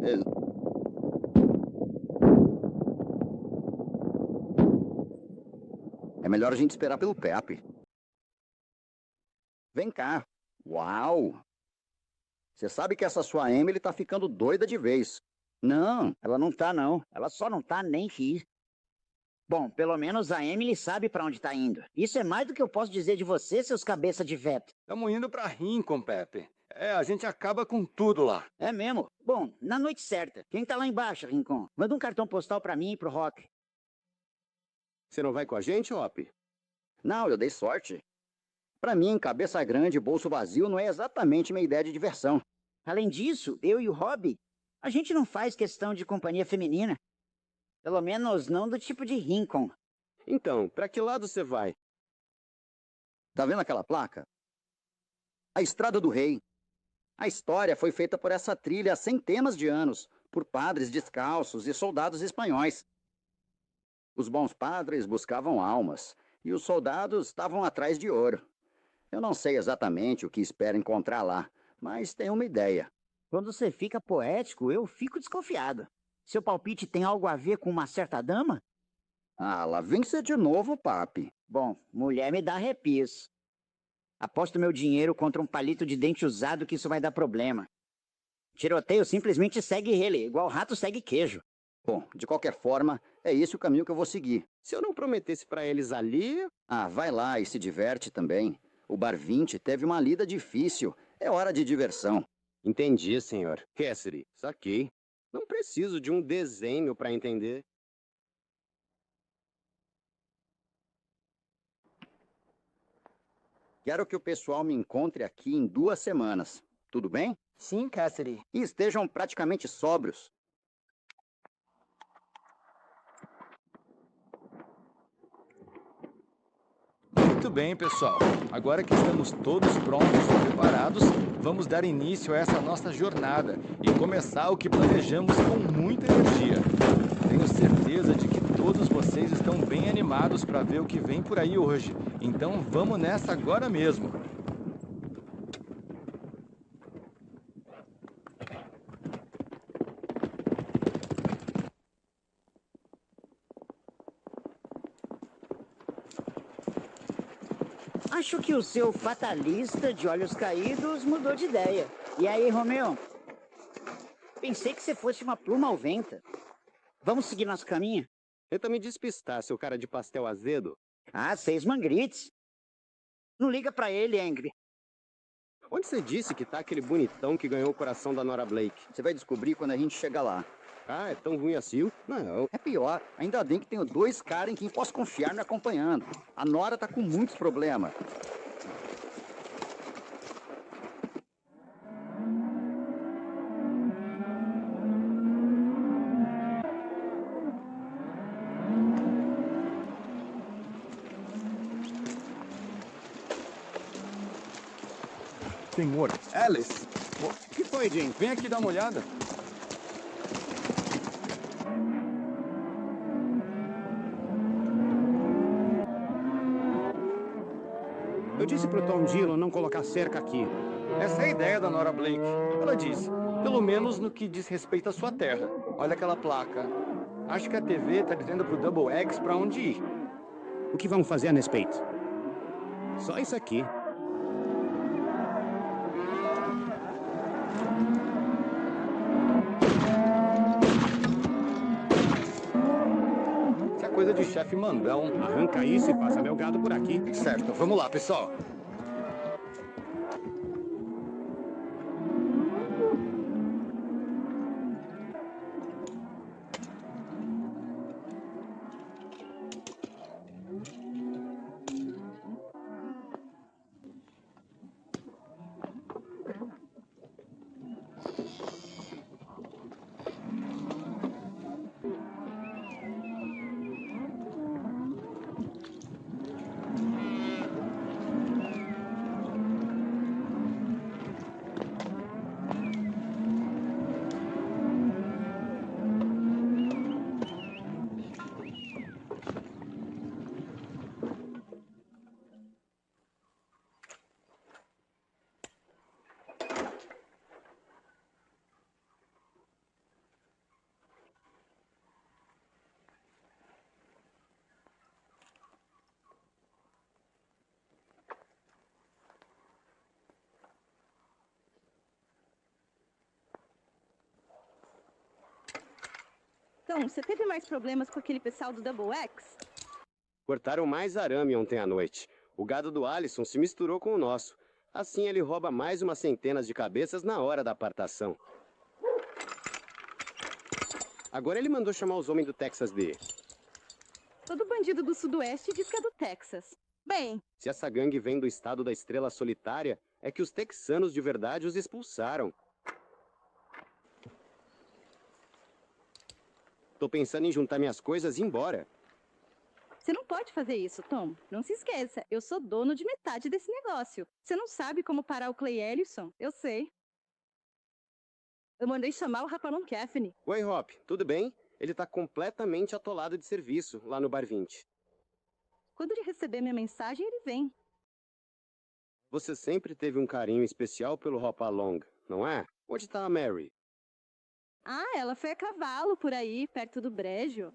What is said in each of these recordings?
É, é melhor a gente esperar pelo Pepe. Vem cá. Uau! Você sabe que essa sua Emily tá ficando doida de vez. Não, ela não tá, não. Ela só não tá nem rir. Bom, pelo menos a Emily sabe pra onde tá indo. Isso é mais do que eu posso dizer de você, seus cabeça de veto. Estamos indo pra Rincon, Pepe. A gente acaba com tudo lá. É mesmo? Bom, na noite certa. Quem tá lá embaixo, Rincon? Manda um cartão postal pra mim e pro Rock. Você não vai com a gente, Hop? Não, eu dei sorte. Pra mim, cabeça grande e bolso vazio não é exatamente minha ideia de diversão. Além disso, eu e o Robbie, a gente não faz questão de companhia feminina. Pelo menos não do tipo de Rincon. Então, pra que lado você vai? Tá vendo aquela placa? A Estrada do Rei. A história foi feita por essa trilha há centenas de anos, por padres descalços e soldados espanhóis. Os bons padres buscavam almas, e os soldados estavam atrás de ouro. Eu não sei exatamente o que espero encontrar lá, mas tenho uma ideia. Quando você fica poético, eu fico desconfiado. Seu palpite tem algo a ver com uma certa dama? Ah, lá vem você de novo, papi. Bom, mulher me dá arrepios. Aposto meu dinheiro contra um palito de dente usado que isso vai dar problema. Tiroteio simplesmente segue ele, igual rato segue queijo. Bom, de qualquer forma, é esse o caminho que eu vou seguir. Se eu não prometesse pra eles ali... Ah, vai lá e se diverte também. O Bar 20 teve uma lida difícil. É hora de diversão. Entendi, senhor. Cassidy, saquei. Não preciso de um desenho pra entender. Quero que o pessoal me encontre aqui em 2 semanas. Tudo bem? Sim, Cassidy. E estejam praticamente sóbrios. Muito bem, pessoal. Agora que estamos todos prontos e preparados, vamos dar início a essa nossa jornada e começar o que planejamos com muita energia. Tenho certeza de que todos vocês estão bem animados para ver o que vem por aí hoje. Então vamos nessa agora mesmo. Acho que o seu fatalista de olhos caídos mudou de ideia. E aí, Romeu? Pensei que você fosse uma pluma ao vento. Vamos seguir nosso caminho? Tenta me despistar, seu cara de pastel azedo. Ah, 6 mangrites. Não liga pra ele, Angry. Onde você disse que tá aquele bonitão que ganhou o coração da Nora Blake? Você vai descobrir quando a gente chegar lá. Ah, é tão ruim assim? Não. É pior, ainda bem que tenho 2 caras em quem posso confiar me acompanhando. A Nora tá com muitos problemas. Senhor, Alice! O que foi, Jim? Vem aqui dar uma olhada. Eu disse pro Tom Dillon não colocar cerca aqui. Essa é a ideia da Nora Blake. Ela disse, pelo menos no que diz respeito à sua terra. Olha aquela placa. Acho que a TV tá dizendo pro Double X pra onde ir. O que vamos fazer a respeito? Só isso aqui. Isso é coisa de chefe mandão. Arranca isso e passa meu gado por aqui. Certo, vamos lá, pessoal. Tom, você teve mais problemas com aquele pessoal do Double X? Cortaram mais arame ontem à noite. O gado do Alisson se misturou com o nosso. Assim ele rouba mais umas centenas de cabeças na hora da apartação. Agora ele mandou chamar os homens do Texas D. Todo bandido do Sudoeste diz que é do Texas. Bem, Se essa gangue vem do estado da Estrela Solitária, é que os texanos de verdade os expulsaram. Tô pensando em juntar minhas coisas e ir embora. você não pode fazer isso, Tom. Não se esqueça, eu sou dono de metade desse negócio. Você não sabe como parar o Clay Ellison? Eu sei. Eu mandei chamar o Rapalon Caffney. Oi, Hop, tudo bem? Ele tá completamente atolado de serviço lá no Bar 20. Quando ele receber minha mensagem, ele vem. Você sempre teve um carinho especial pelo Hopalong, não é? Onde tá a Mary? Ah, ela foi a cavalo por aí, perto do brejo.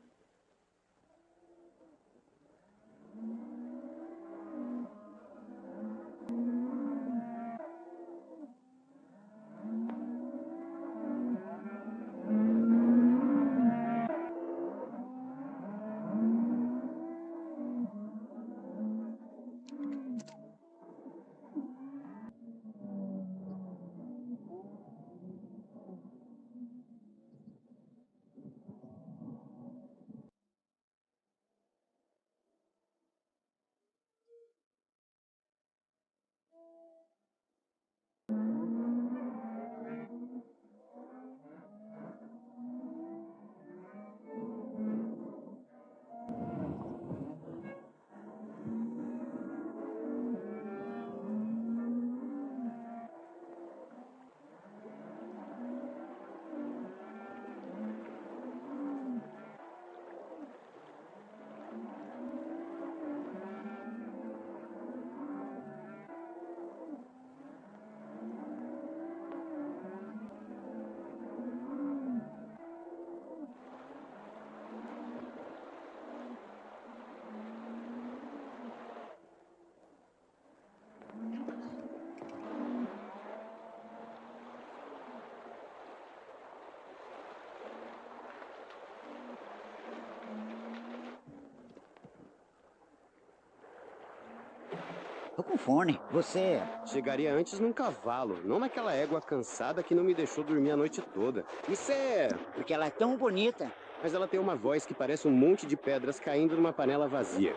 Tô com fone. Você... Chegaria antes num cavalo, não naquela égua cansada que não me deixou dormir a noite toda. Isso é... Porque ela é tão bonita. Mas ela tem uma voz que parece um monte de pedras caindo numa panela vazia.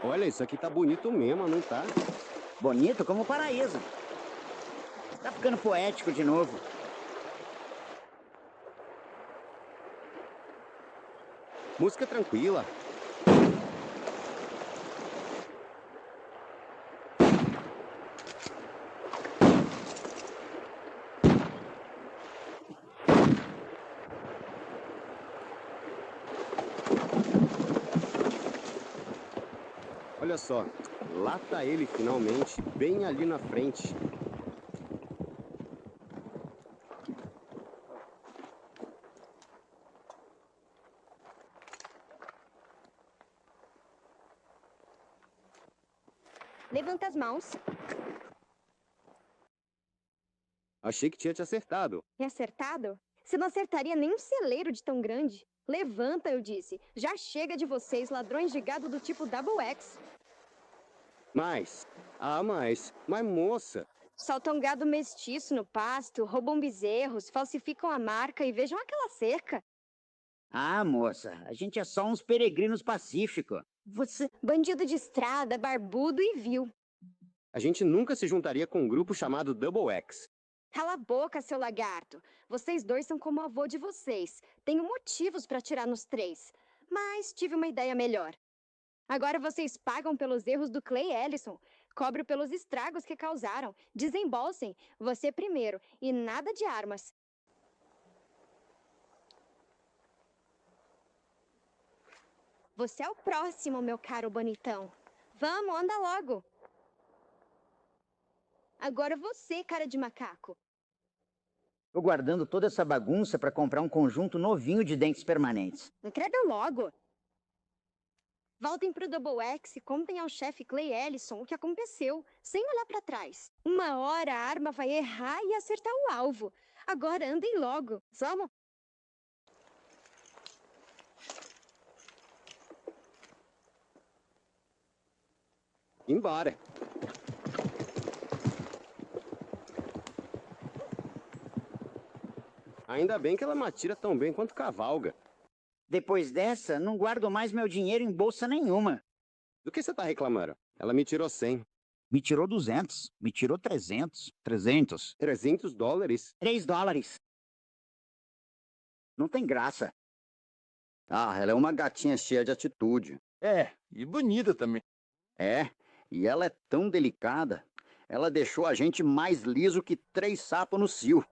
Olha, isso aqui tá bonito mesmo, não tá? Bonito como o paraíso. Tá ficando poético de novo. Música tranquila. Olha só, lá tá ele finalmente, bem ali na frente. Levanta as mãos. Achei que tinha te acertado. É acertado? Você não acertaria nem um celeiro de tão grande. Levanta, eu disse. Já chega de vocês, ladrões de gado do tipo Double X. Mas moça, Soltam gado mestiço no pasto, roubam bezerros, falsificam a marca e vejam aquela cerca. Ah, moça, a gente é só uns peregrinos pacíficos. Você... Bandido de estrada, barbudo e vil. a gente nunca se juntaria com um grupo chamado Double X. Cala a boca, seu lagarto. Vocês dois são como o avô de vocês. Tenho motivos para atirar nos três. Mas tive uma ideia melhor. Agora vocês pagam pelos erros do Clay Ellison. Cobro pelos estragos que causaram. Desembolsem. Você primeiro. E nada de armas. Você é o próximo, meu caro bonitão. Vamos, anda logo. Agora você, cara de macaco. Tô guardando toda essa bagunça pra comprar um conjunto novinho de dentes permanentes. Entrega logo. Voltem pro Double X e contem ao chefe Clay Ellison o que aconteceu, sem olhar pra trás. Uma hora a arma vai errar e acertar o alvo. Agora andem logo. Vamos? Embora. Ainda bem que ela me atira tão bem quanto cavalga. Depois dessa, não guardo mais meu dinheiro em bolsa nenhuma. Do que você tá reclamando? Ela me tirou 100. Me tirou 200, me tirou 300. 300. $300? 3 dólares. Não tem graça. Ah, ela é uma gatinha cheia de atitude. É, e bonita também. É, e ela é tão delicada. Ela deixou a gente mais liso que 3 sapos no cio.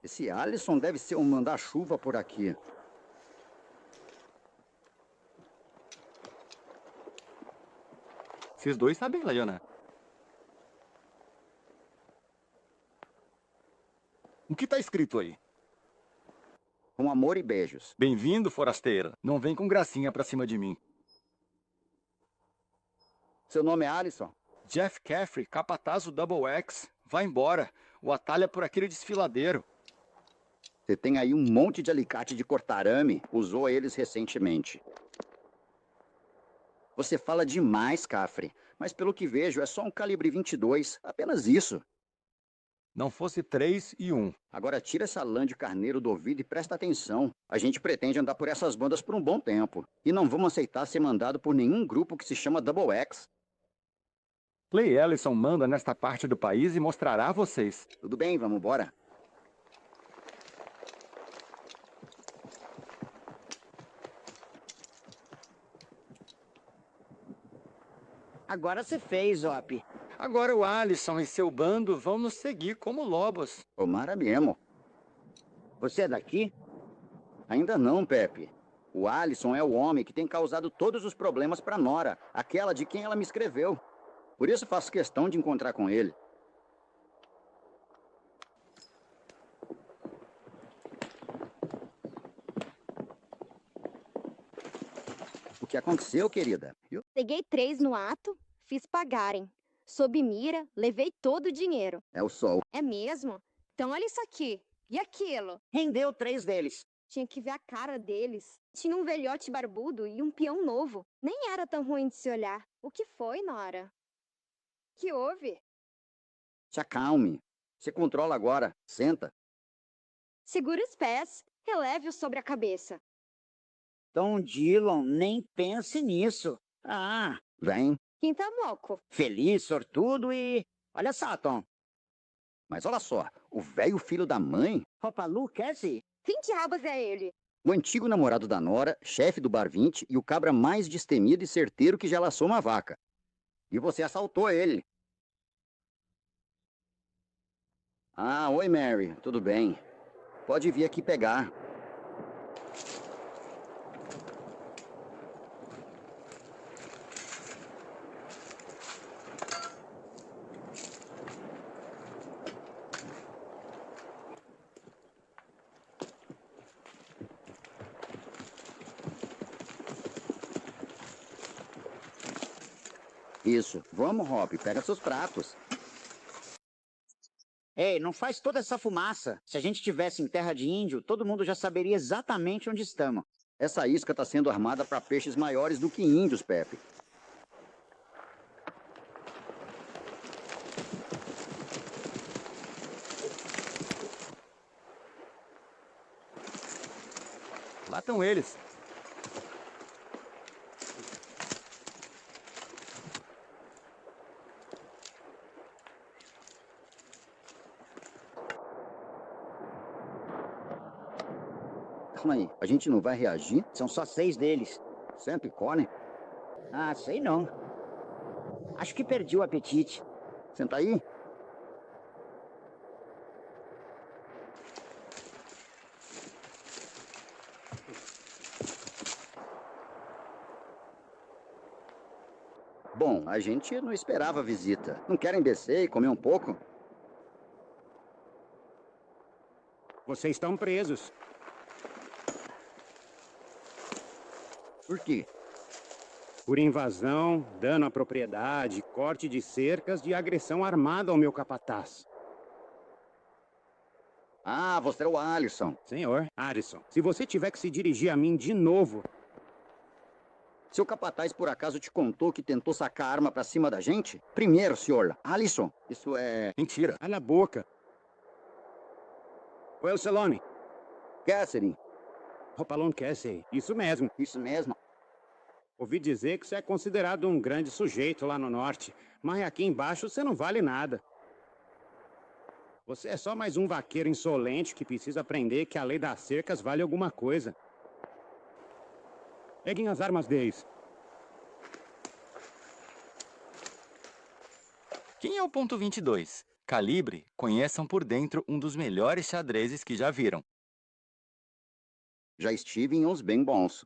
Esse Alisson deve ser um manda-chuva por aqui. Vocês dois sabem ler, né? O que tá escrito aí? Com amor e beijos. Bem-vindo, forasteira. Não vem com gracinha pra cima de mim. Seu nome é Alisson? Jeff Caffrey, capataz do Double X. Vai embora. O atalho é por aquele desfiladeiro. Você tem aí um monte de alicate de cortar arame. Usou eles recentemente. Você fala demais, Caffrey. Mas pelo que vejo, é só um calibre 22. Apenas isso. Não fosse 3 e 1. Agora tira essa lã de carneiro do ouvido e presta atenção. A gente pretende andar por essas bandas por um bom tempo. E não vamos aceitar ser mandado por nenhum grupo que se chama Double X. Clay Ellison manda nesta parte do país e mostrará a vocês. Tudo bem, vamos embora. Agora você fez, Op. Agora o Alisson e seu bando vão nos seguir como lobos. Tomara mesmo. Você é daqui? Ainda não, Pepe. O Alisson é o homem que tem causado todos os problemas para Nora, aquela de quem ela me escreveu. Por isso faço questão de encontrar com ele. O que aconteceu, querida? Peguei 3 no ato, fiz pagarem. Sob mira, levei todo o dinheiro. É o sol. É mesmo? Então olha isso aqui. E aquilo? Rendeu 3 deles. Tinha que ver a cara deles. Tinha um velhote barbudo e um peão novo. Nem era tão ruim de se olhar. O que foi, Nora? Que houve? Se acalme. Você controla agora. Senta. Segura os pés. Releve-os sobre a cabeça. Tom Dillon, nem pense nisso. Ah, Vem. Quinta moco. feliz, sortudo e... Olha só, Tom. Mas olha só. O velho filho da mãe, Ropalu, Cassie? Quem diabos é ele? o antigo namorado da Nora, chefe do Bar 20 e o cabra mais destemido e certeiro que já laçou uma vaca. E você assaltou ele. Ah, oi, Mary. Tudo bem? Pode vir aqui pegar. Isso. Vamos, Hop. Pega seus pratos. Ei, não faz toda essa fumaça. Se a gente estivesse em terra de índio, todo mundo já saberia exatamente onde estamos. Essa isca está sendo armada para peixes maiores do que índios, Pepe. Lá estão eles. Calma aí. A gente não vai reagir? São só 6 deles. Senta e come. Ah, sei não. Acho que perdi o apetite. Senta aí. Bom, a gente não esperava a visita. Não querem descer e comer um pouco? Vocês estão presos. Por quê? Por invasão, dano à propriedade, corte de cercas e agressão armada ao meu capataz. Ah, você é o Alisson. Senhor, Harrison, se você tiver que se dirigir a mim de novo... Seu capataz por acaso te contou que tentou sacar a arma pra cima da gente? Primeiro, senhor Alisson, isso é... Mentira. Cala a boca. Oi, Celone. Cassidy, Hopalong Cassie. Isso mesmo. isso mesmo. Ouvi dizer que você é considerado um grande sujeito lá no norte, mas aqui embaixo você não vale nada. Você é só mais um vaqueiro insolente que precisa aprender que a lei das cercas vale alguma coisa. Peguem as armas deles. Quem é o ponto 22? Calibre, conheçam por dentro um dos melhores xadrezes que já viram. Já estive em uns bem bons.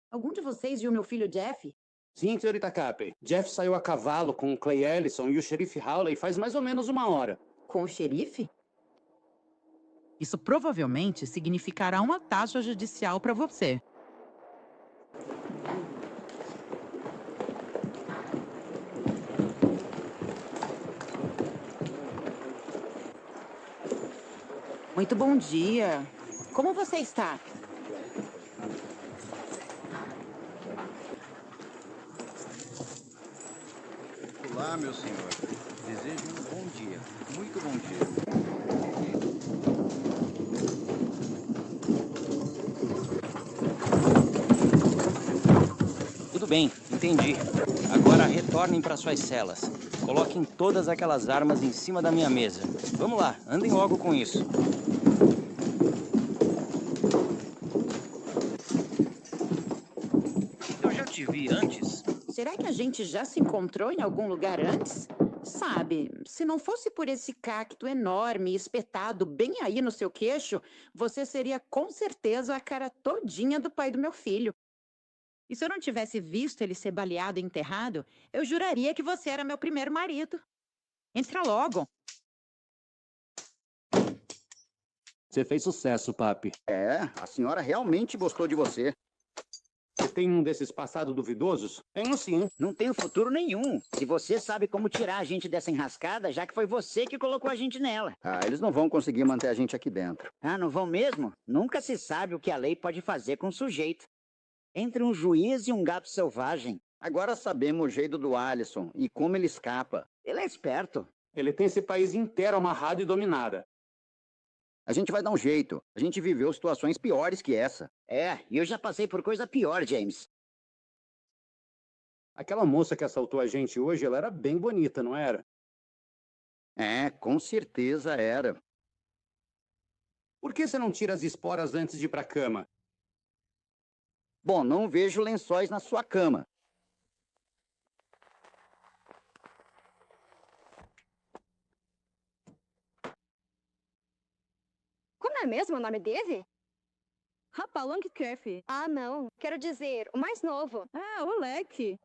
Algum de vocês viu meu filho Jeff? Sim, senhorita Capper. Jeff saiu a cavalo com o Clay Ellison e o xerife Howley faz mais ou menos 1 hora. Com o xerife? Isso provavelmente significará uma taxa judicial para você. Muito bom dia. Como você está? Olá, meu senhor. Desejo um bom dia. Muito bom dia. Tudo bem, entendi. Agora retornem para suas celas. Coloquem todas aquelas armas em cima da minha mesa. Vamos lá, andem logo com isso. Eu já te vi antes. Será que a gente já se encontrou em algum lugar antes? Sabe, se não fosse por esse cacto enorme espetado bem aí no seu queixo, você seria com certeza a cara todinha do pai do meu filho. E se eu não tivesse visto ele ser baleado e enterrado, eu juraria que você era meu primeiro marido. Entra logo. Você fez sucesso, papi. É, a senhora realmente gostou de você. Você tem um desses passados duvidosos? Tenho sim. Não tenho futuro nenhum. Se você sabe como tirar a gente dessa enrascada, já que foi você que colocou a gente nela. Ah, eles não vão conseguir manter a gente aqui dentro. Ah, não vão mesmo? Nunca se sabe o que a lei pode fazer com um sujeito. Entre um juiz e um gato selvagem. Agora sabemos o jeito do Alisson e como ele escapa. Ele é esperto. Ele tem esse país inteiro amarrado e dominado. A gente vai dar um jeito. A gente viveu situações piores que essa. É, e eu já passei por coisa pior, James. Aquela moça que assaltou a gente hoje, ela era bem bonita, não era? É, com certeza era. Por que você não tira as esporas antes de ir pra cama? Bom, não vejo lençóis na sua cama. Como é mesmo o nome dele? Hopalong Cassie. Ah, não. Quero dizer, o mais novo. Ah, o Leque.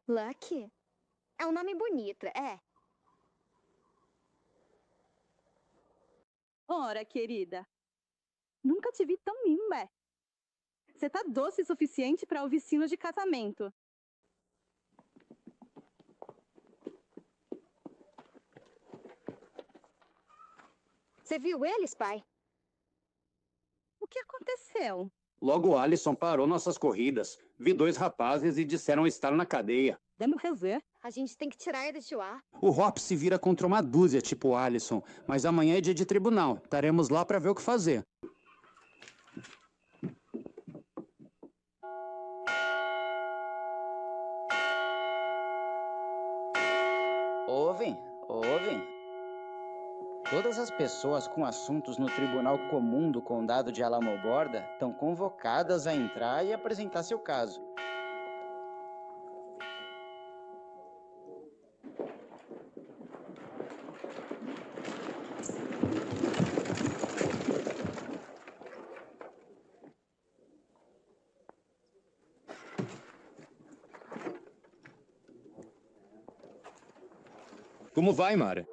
Lucky? É um nome bonito, é. Ora, querida. Nunca te vi tão mimba. Você tá doce o suficiente para ouvir sinos de casamento. Você viu eles, pai? O que aconteceu? Logo o Alisson parou nossas corridas. Vi 2 rapazes e disseram estar na cadeia. Dando rever. A gente tem que tirar eles de lá. O Hop se vira contra uma dúzia, tipo o Alisson. Mas amanhã é dia de tribunal. Estaremos lá para ver o que fazer. Ouvem? Todas as pessoas com assuntos no Tribunal Comum do Condado de Alamogorda estão convocadas a entrar e apresentar seu caso. Como vai, Mara?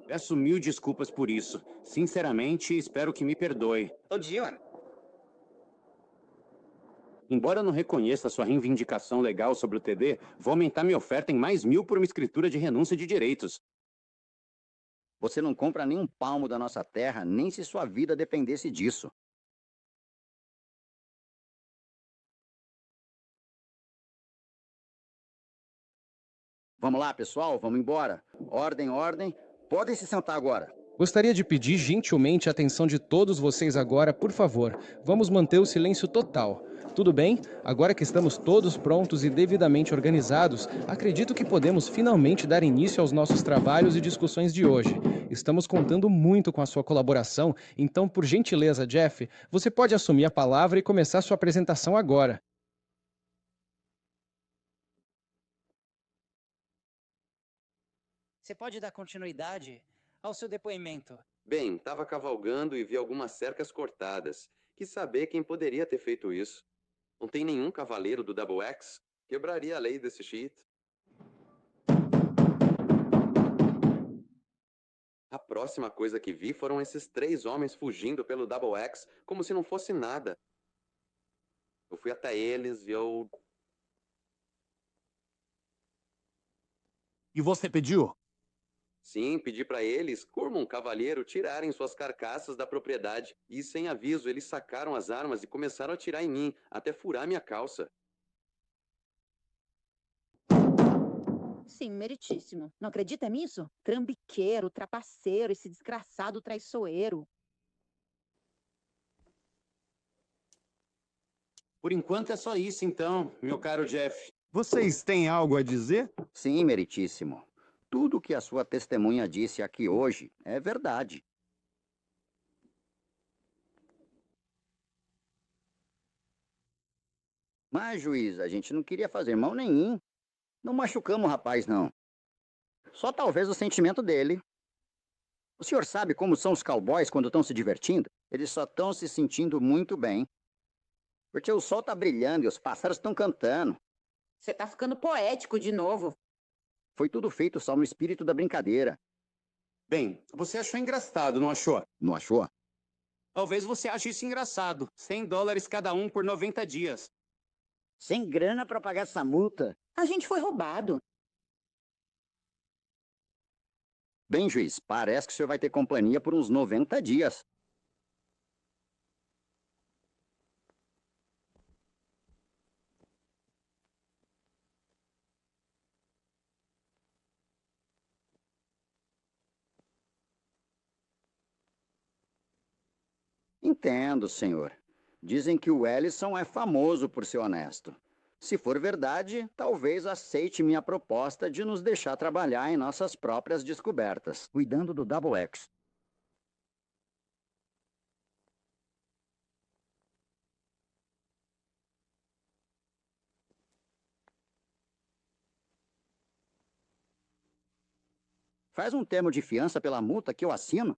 Peço 1000 desculpas por isso. Sinceramente, espero que me perdoe. Ô, Dion, Embora eu não reconheça a sua reivindicação legal sobre o TD, vou aumentar minha oferta em mais 1.000 por uma escritura de renúncia de direitos. Você não compra nem um palmo da nossa terra, nem se sua vida dependesse disso. Vamos lá, pessoal, vamos embora. Ordem, ordem. Podem se sentar agora. Gostaria de pedir gentilmente a atenção de todos vocês agora, por favor. Vamos manter o silêncio total. Tudo bem? Agora que estamos todos prontos e devidamente organizados, acredito que podemos finalmente dar início aos nossos trabalhos e discussões de hoje. Estamos contando muito com a sua colaboração, então, por gentileza, Jeff, você pode assumir a palavra e começar sua apresentação agora. Você pode dar continuidade ao seu depoimento? Bem, estava cavalgando e vi algumas cercas cortadas. Quis saber quem poderia ter feito isso. Não tem nenhum cavaleiro do Double X? Quebraria a lei desse cheat. A próxima coisa que vi foram esses 3 homens fugindo pelo Double X como se não fosse nada. Eu fui até eles e eu... E você pediu? Sim, pedi para eles, como um cavaleiro, tirarem suas carcaças da propriedade. E sem aviso, eles sacaram as armas e começaram a atirar em mim, até furar minha calça. Sim, meritíssimo. Não acredita nisso? Trambiqueiro, trapaceiro, esse desgraçado traiçoeiro. Por enquanto é só isso, então, meu caro Jeff. Vocês têm algo a dizer? Sim, meritíssimo. Tudo que a sua testemunha disse aqui hoje é verdade. Mas, juiz, a gente não queria fazer mal nenhum. Não machucamos o rapaz, não. Só talvez o sentimento dele. O senhor sabe como são os cowboys quando estão se divertindo? Eles só estão se sentindo muito bem. Porque o sol está brilhando e os pássaros estão cantando. Você tá ficando poético de novo. Foi tudo feito só no espírito da brincadeira. Bem, você achou engraçado, não achou? Não achou? Talvez você ache isso engraçado. $100 cada um por 90 dias. Sem grana pra pagar essa multa. A gente foi roubado. Bem, juiz, parece que o senhor vai ter companhia por uns 90 dias. Entendo, senhor. Dizem que o Ellison é famoso por ser honesto. Se for verdade, talvez aceite minha proposta de nos deixar trabalhar em nossas próprias descobertas, cuidando do Double X. Faz um termo de fiança pela multa que eu assino.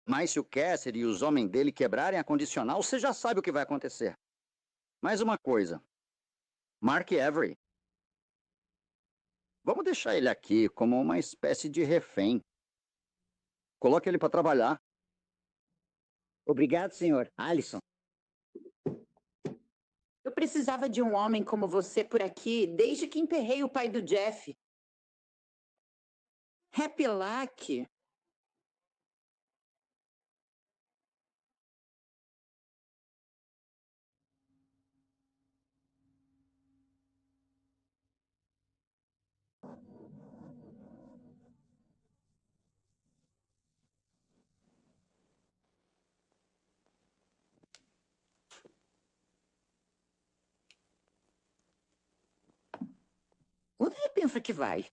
Mas se o Cassidy e os homens dele quebrarem a condicional, você já sabe o que vai acontecer. Mais uma coisa. Mark Avery. Vamos deixar ele aqui como uma espécie de refém. Coloque ele para trabalhar. Obrigado, senhor. Alisson. Eu precisava de um homem como você por aqui desde que enterrei o pai do Jeff. Happy Luck. Onde pensa que vai?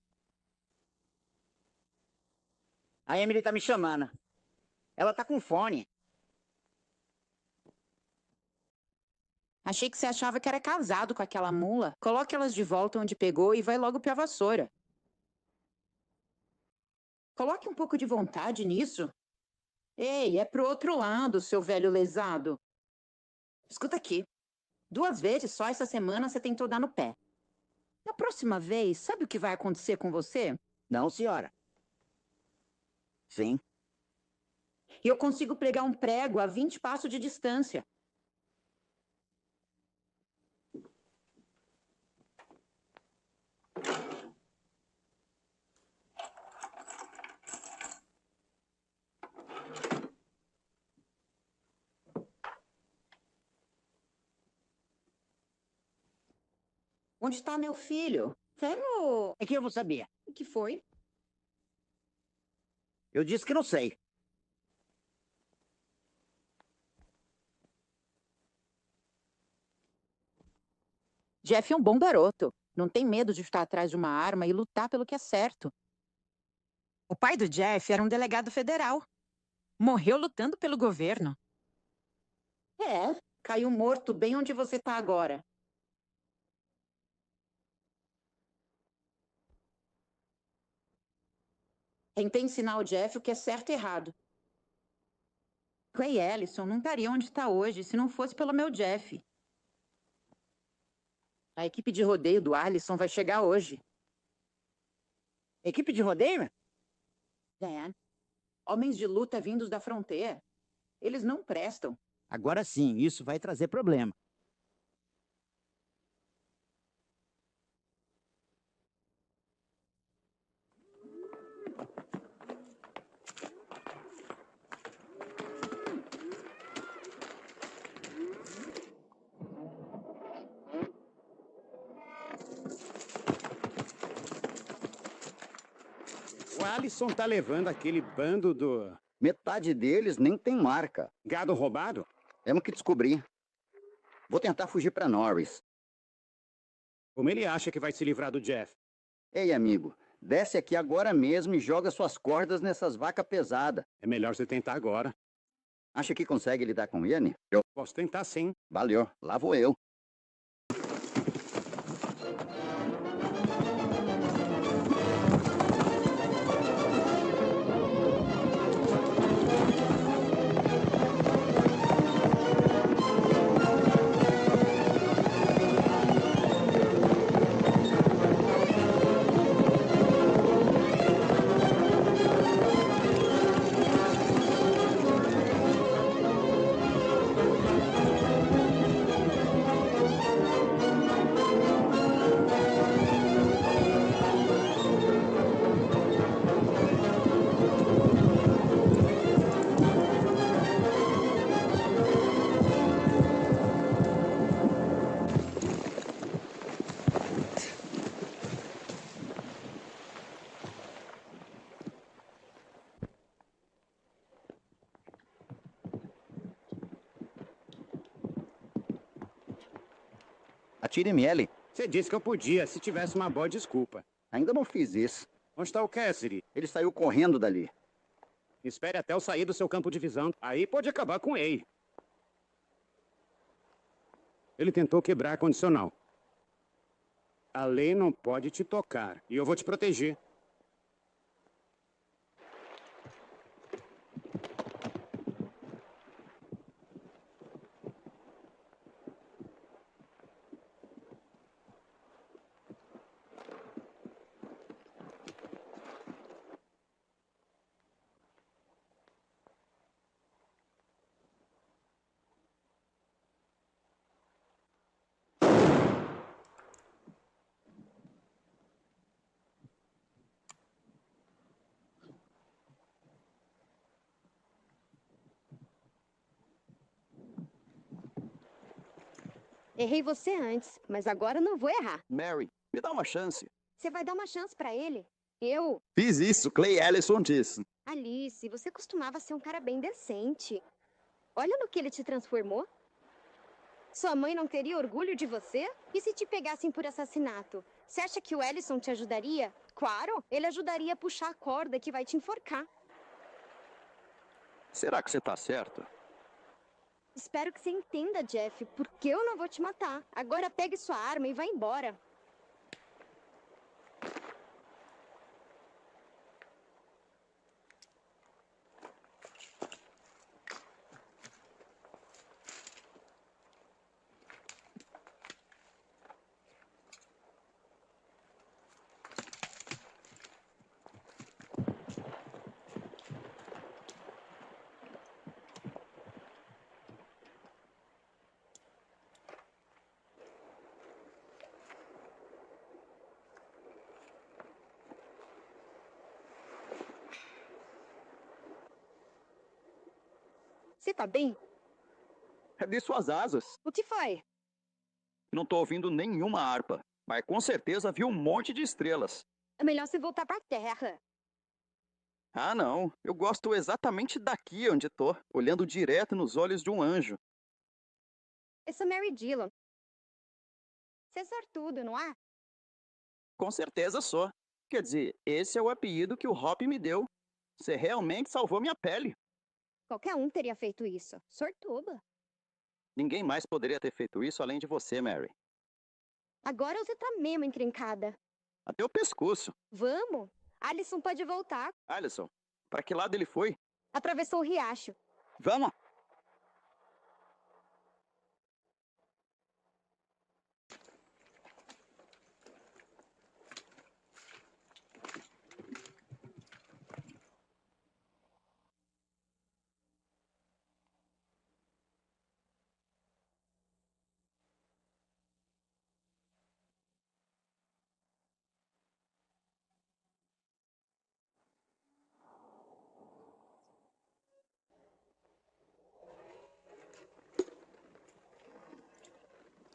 A Emily tá me chamando. Ela tá com fone. Achei que você achava que era casado com aquela mula. Coloque elas de volta onde pegou e vai logo pra vassoura. Coloque um pouco de vontade nisso. Ei, é pro outro lado, seu velho lesado. Escuta aqui. 2 vezes só essa semana você tentou dar no pé. Na próxima vez, sabe o que vai acontecer com você? Não, senhora. Sim. E eu consigo pregar um prego a 20 passos de distância. Onde está meu filho? Tenho... É que eu vou saber. O que foi? Eu disse que não sei. Jeff é um bom garoto. Não tem medo de estar atrás de uma arma e lutar pelo que é certo. O pai do Jeff era um delegado federal. Morreu lutando pelo governo. É, caiu morto bem onde você está agora. Tentei ensinar o Jeff o que é certo e errado. Clay Ellison não estaria onde está hoje se não fosse pelo meu Jeff. A equipe de rodeio do Alisson vai chegar hoje. Equipe de rodeio? Dan, homens de luta vindos da fronteira. Eles não prestam. Agora sim, isso vai trazer problema. O Alisson tá levando aquele bando do... Metade deles nem tem marca. Gado roubado? Temos que descobrir. Vou tentar fugir para Norris. Como ele acha que vai se livrar do Jeff? Ei, amigo, desce aqui agora mesmo e joga suas cordas nessas vacas pesadas. É melhor você tentar agora. Acha que consegue lidar com ele? Posso tentar sim. Valeu, lá vou eu. Atire Miele. Você disse que eu podia, se tivesse uma boa desculpa. Ainda não fiz isso. Onde está o Cassidy? Ele saiu correndo dali. Espere até eu sair do seu campo de visão. Aí pode acabar com ele. Ele tentou quebrar a condicional. A lei não pode te tocar. E eu vou te proteger. Errei você antes, mas agora não vou errar. Mary, me dá uma chance. Você vai dar uma chance pra ele? Eu? Fiz isso, Clay Ellison disse. Alice, você costumava ser um cara bem decente. Olha no que ele te transformou. Sua mãe não teria orgulho de você? E se te pegassem por assassinato? Você acha que o Ellison te ajudaria? Claro, ele ajudaria a puxar a corda que vai te enforcar. Será que você tá certo? Espero que você entenda, Jeff, porque eu não vou te matar. Agora pegue sua arma e vá embora. Você tá bem? É de suas asas. O que foi? Não tô ouvindo nenhuma harpa. Mas com certeza viu um monte de estrelas. É melhor você voltar pra Terra. Ah, não. Eu gosto exatamente daqui onde tô, olhando direto nos olhos de um anjo. Eu sou Mary Dillon. Você é sortudo, não é? Com certeza sou. Quer dizer, esse é o apelido que o Hop me deu. Você realmente salvou minha pele. Qualquer um teria feito isso. Sortudo. Ninguém mais poderia ter feito isso além de você, Mary. Agora você tá mesmo encrencada. Até o pescoço. Vamos. Alisson pode voltar. Alisson, pra que lado ele foi? Atravessou o riacho. Vamos!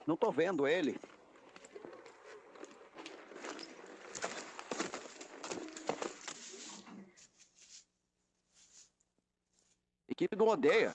Não tô vendo ele. Equipe do Odeia.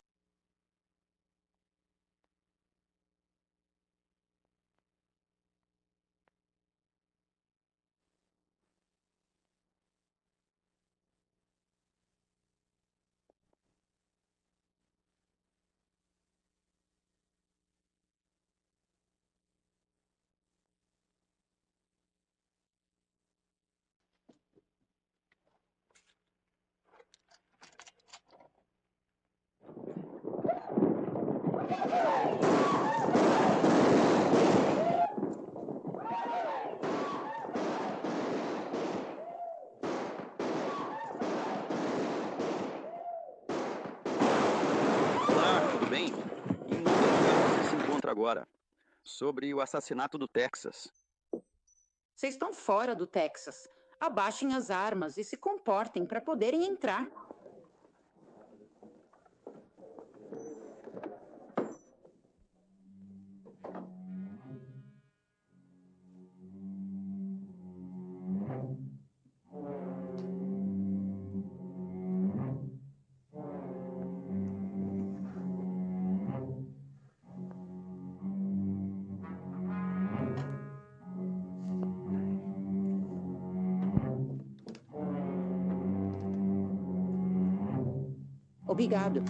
Olá, tudo bem? Em nome de você se encontra agora sobre o assassinato do Texas. Vocês estão fora do Texas. Abaixem as armas e se comportem para poderem entrar. Obrigado.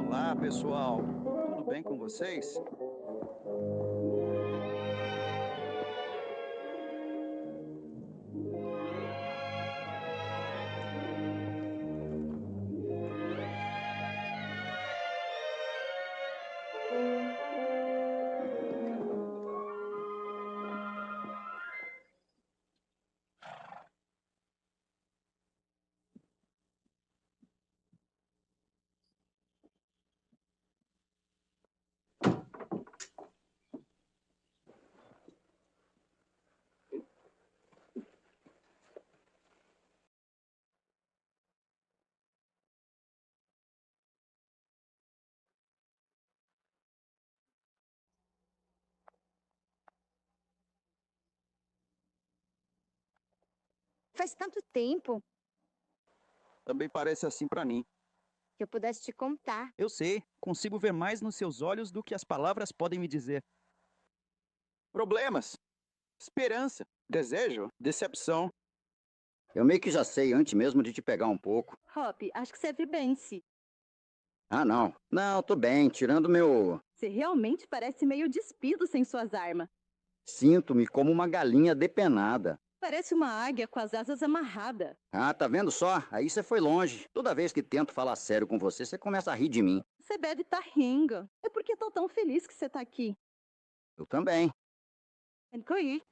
Olá, pessoal. Tudo bem com vocês? Faz tanto tempo Também parece assim pra mim. que eu pudesse te contar. Eu sei, consigo ver mais nos seus olhos do que as palavras podem me dizer. Problemas, esperança, desejo, decepção. Eu meio que já sei antes mesmo de te pegar um pouco. Hop, acho que você vive bem, se. Ah, não. Não, tô bem, tirando meu... Você realmente parece meio despido sem suas armas. Sinto-me como uma galinha depenada. Parece uma águia com as asas amarradas. Ah, tá vendo só? Aí você foi longe. Toda vez que tento falar sério com você, você começa a rir de mim. Você deve estar rindo. É porque estou tão feliz que você está aqui. Eu também. Encoí.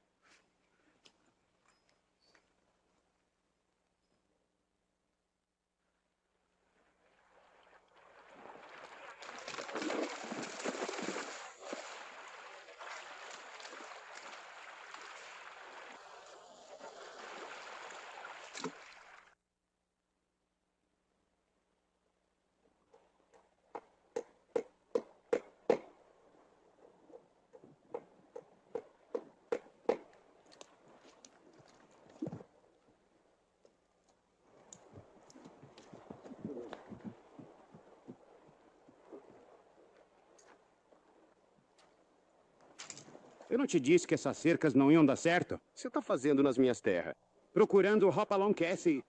Eu não te disse que essas cercas não iam dar certo? O que você tá fazendo nas minhas terras? Procurando o Hopalong Cassie.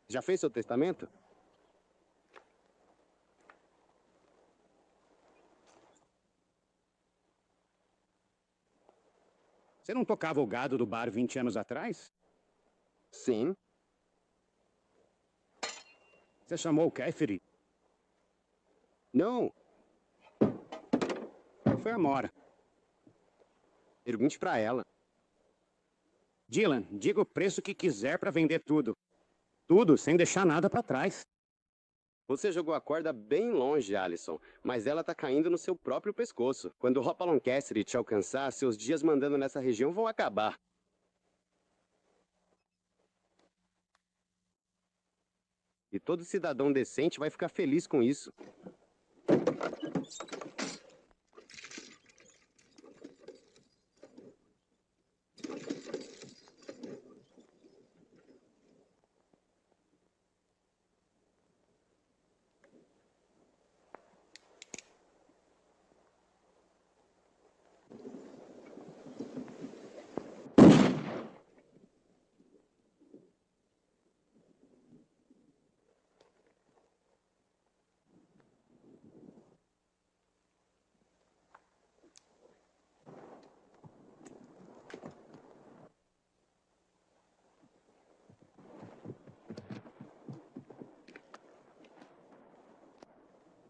Já fez seu testamento? Você não tocava o gado do bar 20 anos atrás? Sim. Você chamou o Catherine? Não. Foi a Mora. Pergunte pra ela. Dylan, diga o preço que quiser pra vender tudo. Tudo, sem deixar nada pra trás. Você jogou a corda bem longe, Alisson, mas ela tá caindo no seu próprio pescoço. Quando o Hopalong Cassidy te alcançar, seus dias mandando nessa região vão acabar. E todo cidadão decente vai ficar feliz com isso.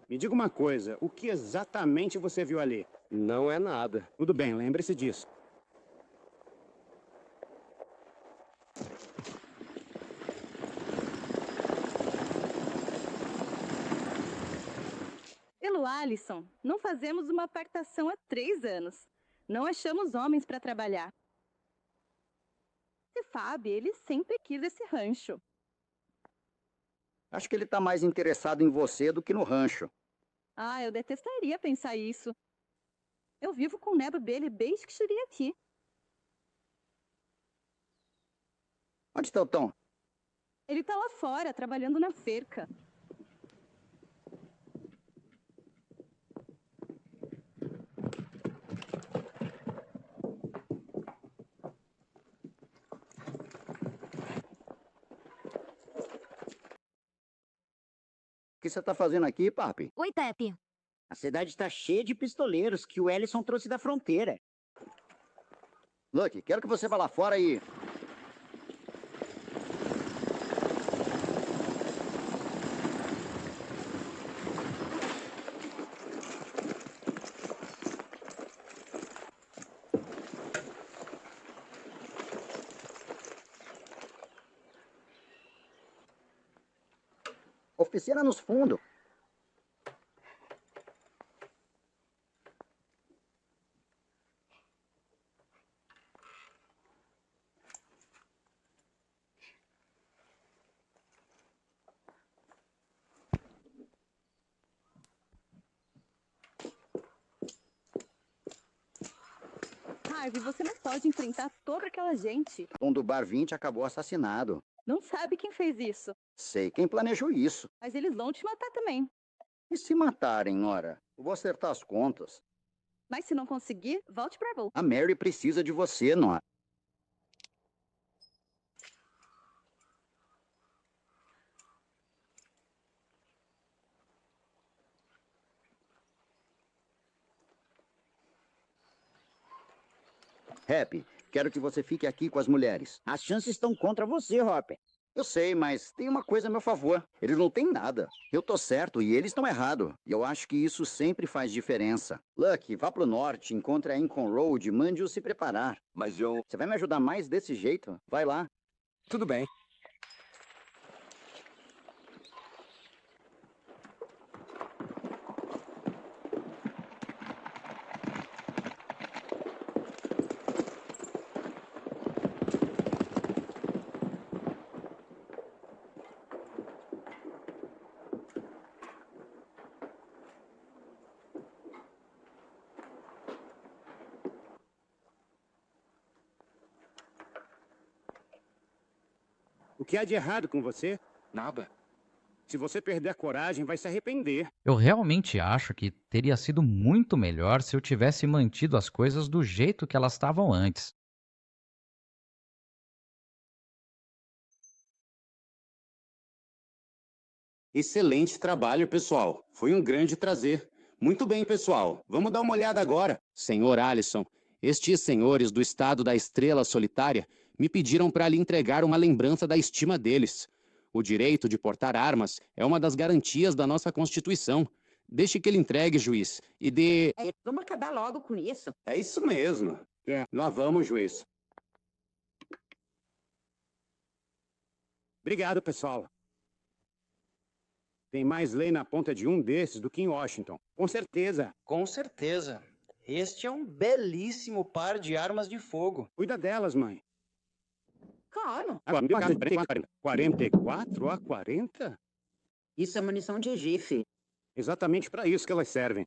Me diga uma coisa, o que exatamente você viu ali? Não é nada. Tudo bem, lembre-se disso. Pelo Alisson, não fazemos uma apartação há 3 anos. Não achamos homens para trabalhar. Você sabe, ele sempre quis esse rancho. Acho que ele tá mais interessado em você do que no rancho. Ah, eu detestaria pensar isso. Eu vivo com o neto dele desde que cheguei aqui. Onde está o Tom? Ele tá lá fora, trabalhando na cerca. O que você tá fazendo aqui, papi? Oi, Pepe. A cidade está cheia de pistoleiros que o Ellison trouxe da fronteira. Lucky, quero que você vá lá fora e... Oficina nos fundos. Harvey, você não pode enfrentar toda aquela gente. O do Bar 20 acabou assassinado. Não sabe quem fez isso. Sei quem planejou isso. Mas eles vão te matar também. E se matarem, Nora? Eu vou acertar as contas. Mas se não conseguir, volte pra Bull. A Mary precisa de você, Nora. Happy, quero que você fique aqui com as mulheres. As chances estão contra você, Hopper. Eu sei, mas tem uma coisa a meu favor. Eles não têm nada. Eu tô certo e eles estão errados. E eu acho que isso sempre faz diferença. Lucky, vá pro norte, encontre a Incon Road e mande-o se preparar. Mas eu... Você vai me ajudar mais desse jeito? Vai lá. Tudo bem. O que há de errado com você? Nada. Se você perder a coragem, vai se arrepender. Eu realmente acho que teria sido muito melhor se eu tivesse mantido as coisas do jeito que elas estavam antes. Excelente trabalho, pessoal. Foi um grande prazer. Muito bem, pessoal. Vamos dar uma olhada agora. Senhor Allison, estes senhores do estado da Estrela Solitária me pediram para lhe entregar uma lembrança da estima deles. O direito de portar armas é uma das garantias da nossa Constituição. Deixe que ele entregue, juiz, e dê... Vamos acabar logo com isso. É isso mesmo. Lá vamos, juiz. Obrigado, pessoal. Tem mais lei na ponta de um desses do que em Washington. Com certeza. Com certeza. Este é um belíssimo par de armas de fogo. Cuida delas, mãe. Claro. 44 a 40? Isso é munição de GIF. Exatamente para isso que elas servem.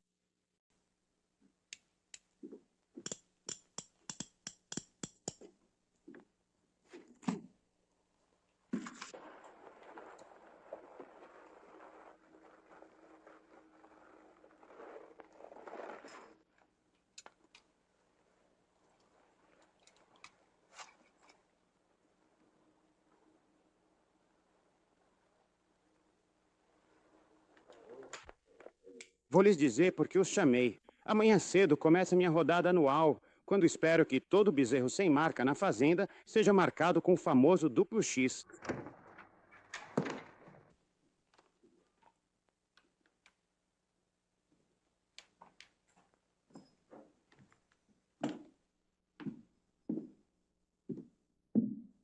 Vou lhes dizer porque os chamei. Amanhã cedo começa minha rodada anual, quando espero que todo bezerro sem marca na fazenda seja marcado com o famoso duplo X.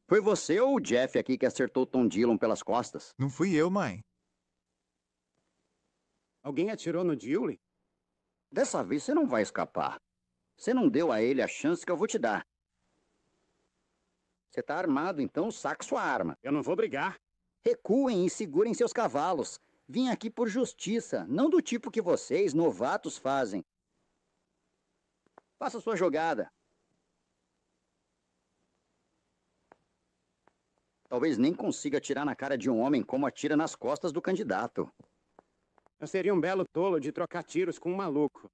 Foi você ou o Jeff aqui que acertou o Tom Dillon pelas costas? Não fui eu, mãe. Alguém atirou no Dewey? Dessa vez você não vai escapar. Você não deu a ele a chance que eu vou te dar. Você tá armado, então saque sua arma. Eu não vou brigar. Recuem e segurem seus cavalos. Vim aqui por justiça, não do tipo que vocês, novatos, fazem. Faça sua jogada. Talvez nem consiga atirar na cara de um homem como atira nas costas do candidato. Eu seria um belo tolo de trocar tiros com um maluco.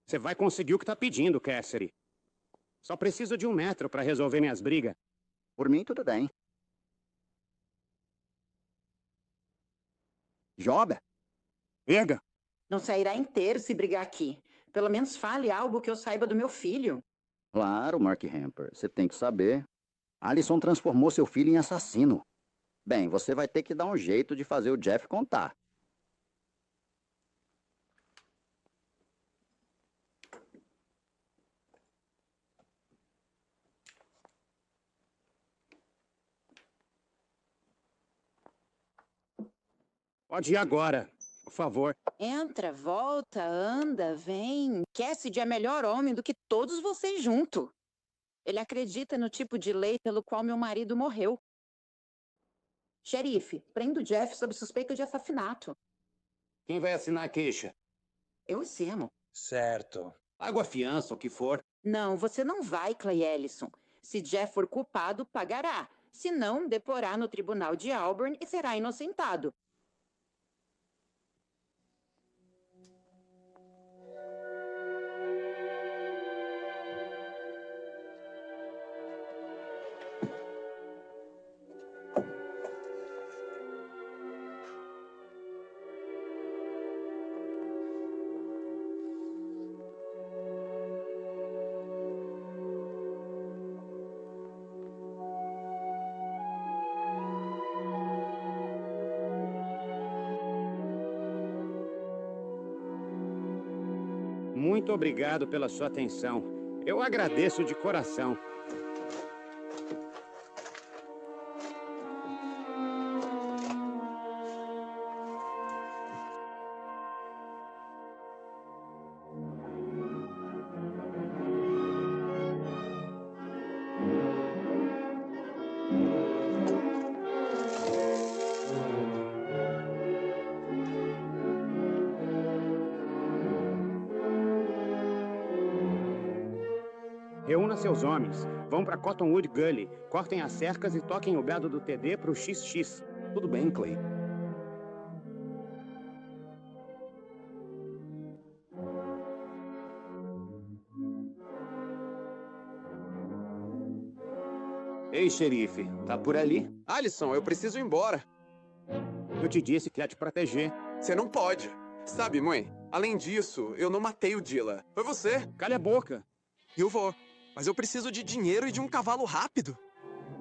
Você vai conseguir o que tá pedindo, Cassidy. Só preciso de 1 metro para resolver minhas brigas. Por mim, tudo bem. Joga. Pega. Não sairá inteiro se brigar aqui. Pelo menos fale algo que eu saiba do meu filho. Claro, Mark Hamper. Você tem que saber. Allison transformou seu filho em assassino. Bem, você vai ter que dar um jeito de fazer o Jeff contar. Pode ir agora, por favor. Entra, volta, anda, vem. Cassidy é melhor homem do que todos vocês juntos. Ele acredita no tipo de lei pelo qual meu marido morreu. Xerife, prenda o Jeff sob suspeita de assassinato. Quem vai assinar a queixa? Eu assino. Certo. Pago a fiança, o que for. Não, você não vai, Clay Ellison. Se Jeff for culpado, pagará. Se não, deporá no tribunal de Auburn e será inocentado. Muito obrigado pela sua atenção. Eu agradeço de coração. Reúna seus homens. Vão para Cottonwood Gully. Cortem as cercas e toquem o gado do TD pro XX. Tudo bem, Clay. Ei, xerife, tá por ali? Alisson, eu preciso ir embora. Eu te disse que ia te proteger. Você não pode. Sabe, mãe, além disso, eu não matei o Dilla. Foi você. Calha a boca. Eu vou. Mas eu preciso de dinheiro e de um cavalo rápido.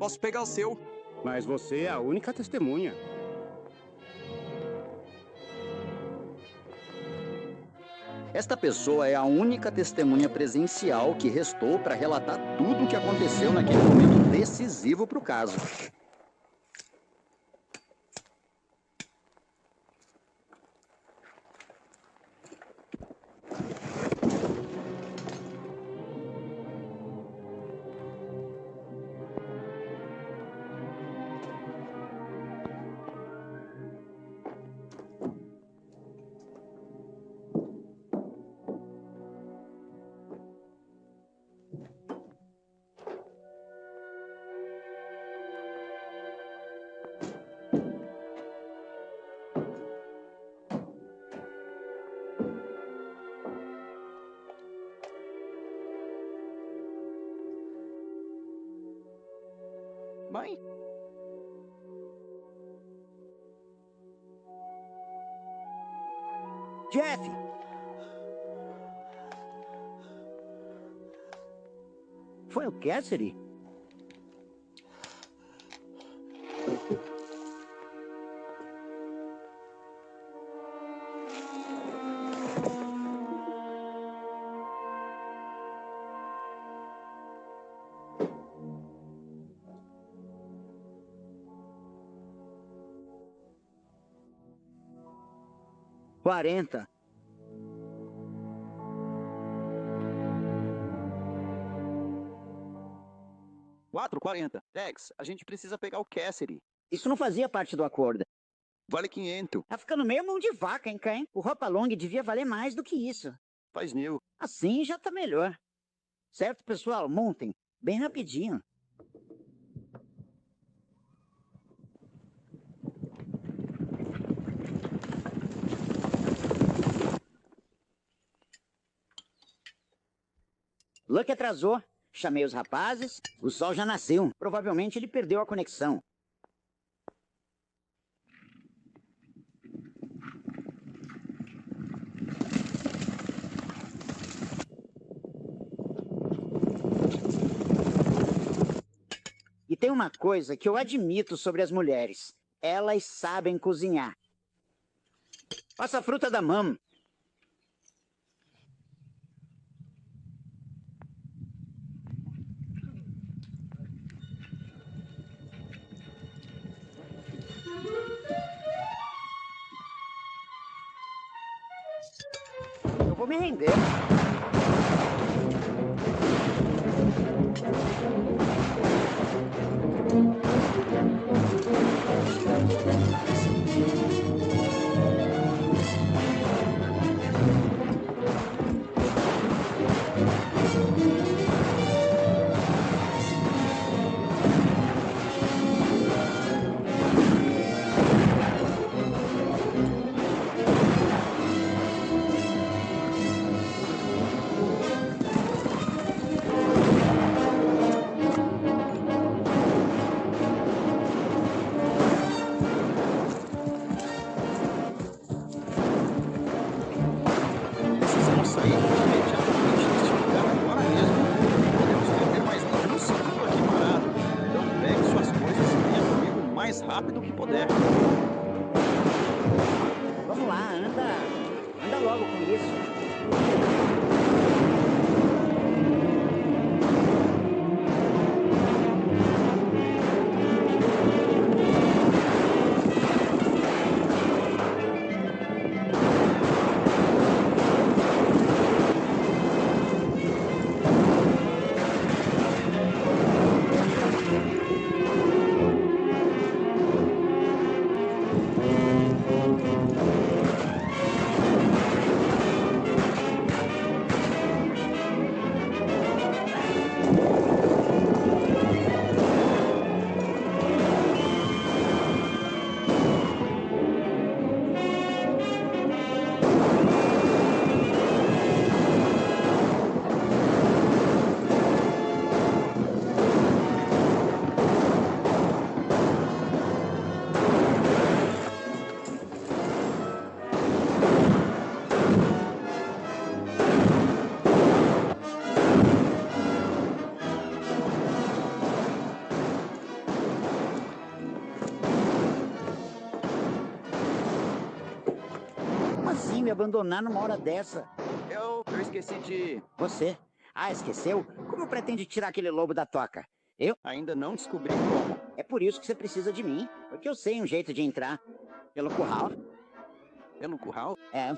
Posso pegar o seu. Mas você é a única testemunha. Esta pessoa é a única testemunha presencial que restou para relatar tudo o que aconteceu naquele momento decisivo para o caso. Mãe? Jeff! Foi o Cassidy? $40. $4,40. Tex, a gente precisa pegar o Cassidy. Isso não fazia parte do acordo. Vale 500. Tá ficando meio mão de vaca, hein, Cain? O Hopalong devia valer mais do que isso. Faz mil. Assim já tá melhor. Certo, pessoal? Montem. Bem rapidinho. Luck atrasou. Chamei os rapazes. O sol já nasceu. Provavelmente ele perdeu a conexão. E tem uma coisa que eu admito sobre as mulheres. Elas sabem cozinhar. Passa a fruta da mama. Eu vou me render. Precisamos sair imediatamente deste lugar agora mesmo. Não podemos perder mais nem um segundo aqui parado. Então pegue suas coisas e venha comigo o mais rápido que puder. Vamos lá, anda. Anda logo com isso. assim me abandonar numa hora dessa? Eu esqueci de... Você? Ah, esqueceu? Como pretende tirar aquele lobo da toca? Eu? Ainda não descobri como. É por isso que você precisa de mim. Porque eu sei um jeito de entrar. Pelo curral. Pelo curral? É.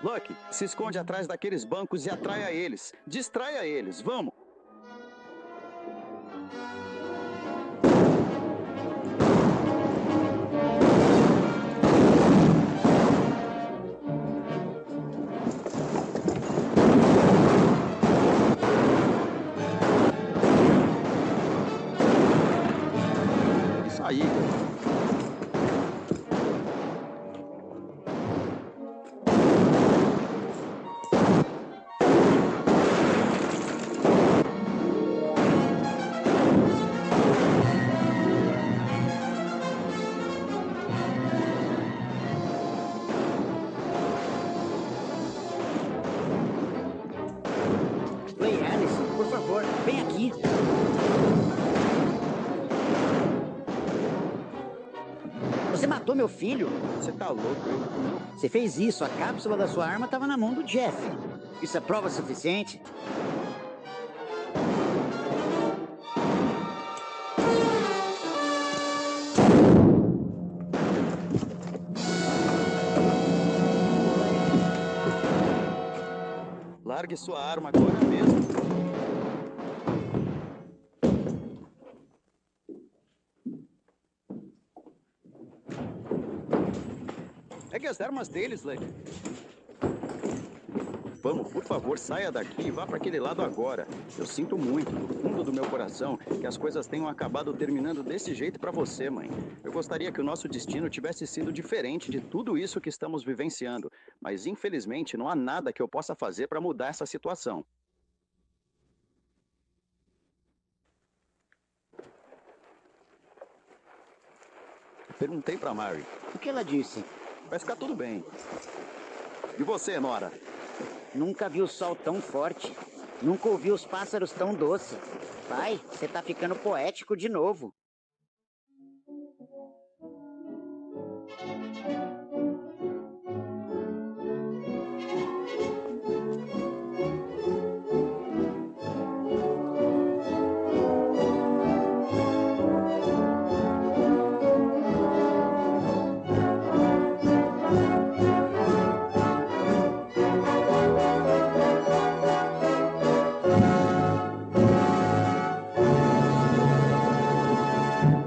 Lucky, se esconde atrás daqueles bancos e atraia eles. Distraia eles, vamos! Isso aí. Clay Allison, por favor, vem aqui. Você matou meu filho? Você tá louco, hein? Você fez isso, a cápsula da sua arma estava na mão do Jeff. Isso é prova suficiente? Largue sua arma agora mesmo. Pegue as armas deles, Leque. Vamos, por favor, saia daqui e vá para aquele lado agora. Eu sinto muito, do fundo do meu coração, que as coisas tenham acabado terminando desse jeito para você, mãe. Eu gostaria que o nosso destino tivesse sido diferente de tudo isso que estamos vivenciando, mas infelizmente não há nada que eu possa fazer para mudar essa situação. Perguntei para Mary. O que ela disse? Vai ficar tudo bem. E você, Nora? Nunca vi o sol tão forte. Nunca ouvi os pássaros tão doces. Pai, você tá ficando poético de novo.